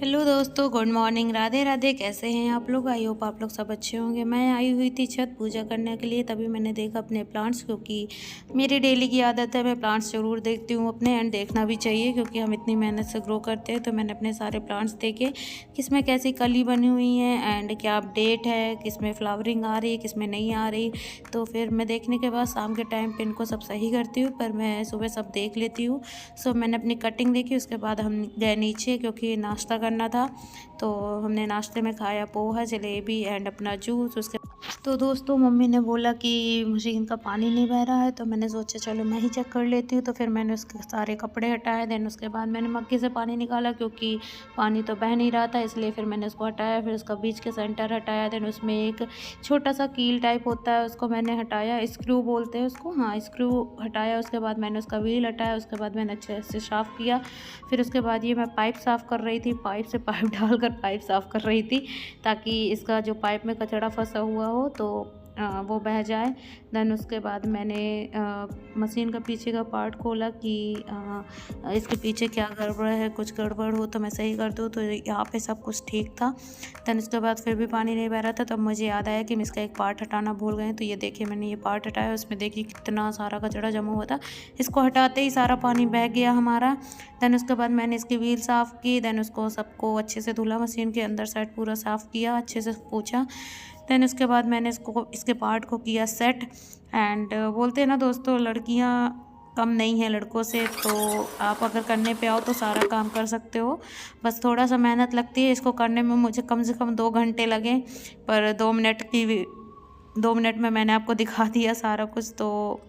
Hello दोस्तों, good morning. Radhe Radhe. कैसे हैं आप लोग? आई होप आप लोग सब अच्छे होंगे। मैं आई हुई थी छत पूजा करने के लिए, तभी मैंने देखा अपने प्लांट्स, क्योंकि मेरी डेली की आदत है, मैं प्लांट्स ज़रूर देखती हूँ अपने, एंड देखना भी चाहिए क्योंकि हम इतनी मेहनत से ग्रो करते हैं। तो मैंने अपने सारे प्लांट्स देखे, किस में कैसी कली बनी हुई है एंड क्या अपडेट है, किस में फ्लावरिंग आ रही है, किस में नहीं आ रही। तो फिर मैं देखने के बाद शाम के टाइम पर इनको सब सही करती हूँ, पर मैं सुबह सब देख लेती हूँ। सो मैंने अपनी कटिंग देखी, उसके बाद हम गए नीचे क्योंकि नाश्ता करना था। तो हमने नाश्ते में खाया पोहा, जलेबी एंड अपना जूस। उसके तो दोस्तों मम्मी ने बोला कि मशीन का पानी नहीं बह रहा है, तो मैंने सोचा चलो मैं ही चेक कर लेती हूँ। तो फिर मैंने उसके सारे कपड़े हटाए, देन उसके बाद मैंने मग्गे से पानी निकाला क्योंकि पानी तो बह नहीं रहा था, इसलिए फिर मैंने उसको हटाया। फिर उसका बीच के सेंटर हटाया, देन उसमें एक छोटा सा कील टाइप होता है, उसको मैंने हटाया, स्क्रू बोलते हैं उसको, हाँ स्क्रू हटाया। उसके बाद मैंने उसका व्हील हटाया, उसके बाद मैंने अच्छे से साफ़ किया। फिर उसके बाद ये मैं पाइप साफ़ कर रही थी, पाइप से पाइप डालकर पाइप साफ़ कर रही थी ताकि इसका जो पाइप में कचरा फंसा हुआ हो तो वो बह जाए। देन उसके बाद मैंने मशीन का पीछे का पार्ट खोला कि इसके पीछे क्या गड़बड़ है, कुछ गड़बड़ हो तो मैं सही कर दूँ। तो यहाँ पे सब कुछ ठीक था। देन उसके बाद फिर भी पानी नहीं बह रहा था, तब मुझे याद आया कि मैं इसका एक पार्ट हटाना भूल गए। तो ये देखिए मैंने ये पार्ट हटाया, उसमें देखिए कितना सारा कचरा जमा हुआ था। इसको हटाते ही सारा पानी बह गया हमारा। देन उसके बाद मैंने इसकी व्हील साफ़ की, देन उसको सबको अच्छे से धुला, मशीन के अंदर साइड पूरा साफ़ किया, अच्छे से पोंछा। देन उसके बाद मैंने इसके पार्ट को किया सेट। एंड बोलते हैं ना दोस्तों, लड़कियां कम नहीं है लड़कों से, तो आप अगर करने पे आओ तो सारा काम कर सकते हो। बस थोड़ा सा मेहनत लगती है इसको करने में, मुझे कम से कम 2 घंटे लगे, पर 2 मिनट में मैंने आपको दिखा दिया सारा कुछ। तो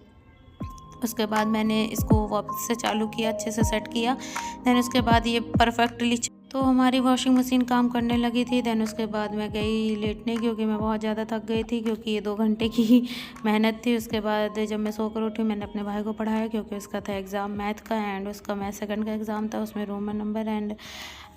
उसके बाद मैंने इसको वापस से चालू किया, अच्छे से सेट किया। देन उसके बाद ये परफेक्टली तो हमारी वॉशिंग मशीन काम करने लगी थी। देन उसके बाद मैं गई लेटने क्योंकि मैं बहुत ज़्यादा थक गई थी, क्योंकि ये 2 घंटे की ही मेहनत थी। उसके बाद जब मैं सोकर उठी, मैंने अपने भाई को पढ़ाया क्योंकि उसका था एग्ज़ाम मैथ का, एंड उसका मैथ सेकंड का एग्ज़ाम था, उसमें रोमन नंबर एंड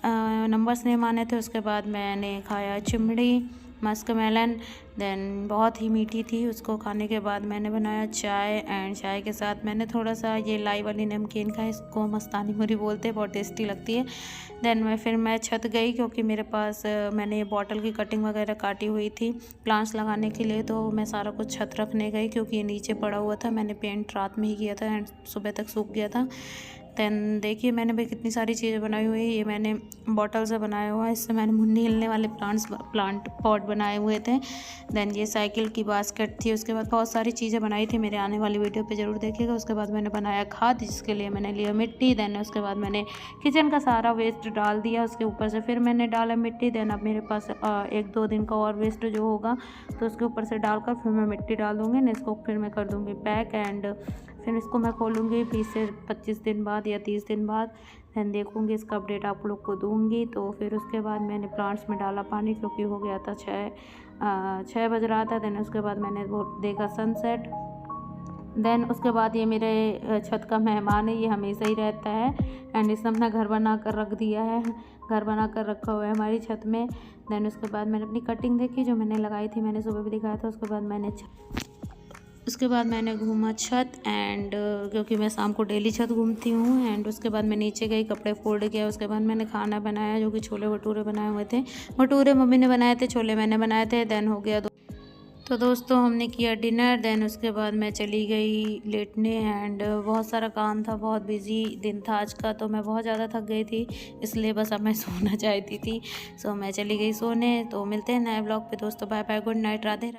नंबर्स नहीं माने थे। उसके बाद मैंने खाया चिमड़ी, मस्क मेलन, देन बहुत ही मीठी थी। उसको खाने के बाद मैंने बनाया चाय, एंड चाय के साथ मैंने थोड़ा सा ये लाई वाली नमकीन खाई, इसको मस्तानी मुरी बोलते हैं, बहुत टेस्टी लगती है। देन मैं छत गई क्योंकि मेरे पास मैंने ये बॉटल की कटिंग वगैरह काटी हुई थी प्लांट्स लगाने के लिए, तो मैं सारा कुछ छत रखने गई क्योंकि ये नीचे पड़ा हुआ था। मैंने पेंट रात में ही किया था एंड सुबह तक सूख गया था। देन देखिए मैंने भी कितनी सारी चीज़ें बनाई हुई है। ये मैंने बॉटल से बनाया हुआ है, इससे मैंने मुन्नी हिलने वाले प्लांट पॉट बनाए हुए थे। देन ये साइकिल की बास्केट थी। उसके बाद बहुत सारी चीज़ें बनाई थी, मेरे आने वाली वीडियो पे ज़रूर देखिएगा। उसके बाद मैंने बनाया खाद, जिसके लिए मैंने लिया मिट्टी। देन उसके बाद मैंने किचन का सारा वेस्ट डाल दिया, उसके ऊपर से फिर मैंने डाला मिट्टी। देन अब मेरे पास 1-2 दिन का और वेस्ट जो होगा तो उसके ऊपर से डालकर फिर मैं मिट्टी डाल दूँगी, न इसको फिर मैं कर दूँगी पैक, एंड फिर इसको मैं खोलूँगी 20 से 25 दिन बाद या 30 दिन बाद। फिर देखूँगी, इसका अपडेट आप लोग को दूँगी। तो फिर उसके बाद मैंने प्लांट्स में डाला पानी क्योंकि हो गया था 6 बज रहा था। देन उसके बाद मैंने वो देखा सनसेट। देन उसके बाद ये मेरे छत का मेहमान है, ये हमेशा ही रहता है एंड इसने अपना घर बना कर रख दिया है, घर बना कर रखा हुआ है हमारी छत में। देन उसके बाद मैंने अपनी कटिंग देखी जो मैंने लगाई थी, मैंने सुबह भी दिखाया था। उसके बाद मैंने घूमा छत, एंड क्योंकि मैं शाम को डेली छत घूमती हूँ। एंड उसके बाद मैं नीचे गई, कपड़े फोल्ड किया। उसके बाद मैंने खाना बनाया जो कि छोले भटूरे बनाए हुए थे। भटूरे मम्मी ने बनाए थे, छोले मैंने बनाए थे। देन हो गया तो दोस्तों हमने किया डिनर। देन उसके बाद मैं चली गई लेटने, एंड बहुत सारा काम था, बहुत बिजी दिन था आज का, तो मैं बहुत ज़्यादा थक गई थी, इसलिए बस अब मैं सोना चाहती थी। सो मैं चली गई सोने। तो मिलते हैं नए ब्लॉग पे दोस्तों, bye bye, good night, Radhe.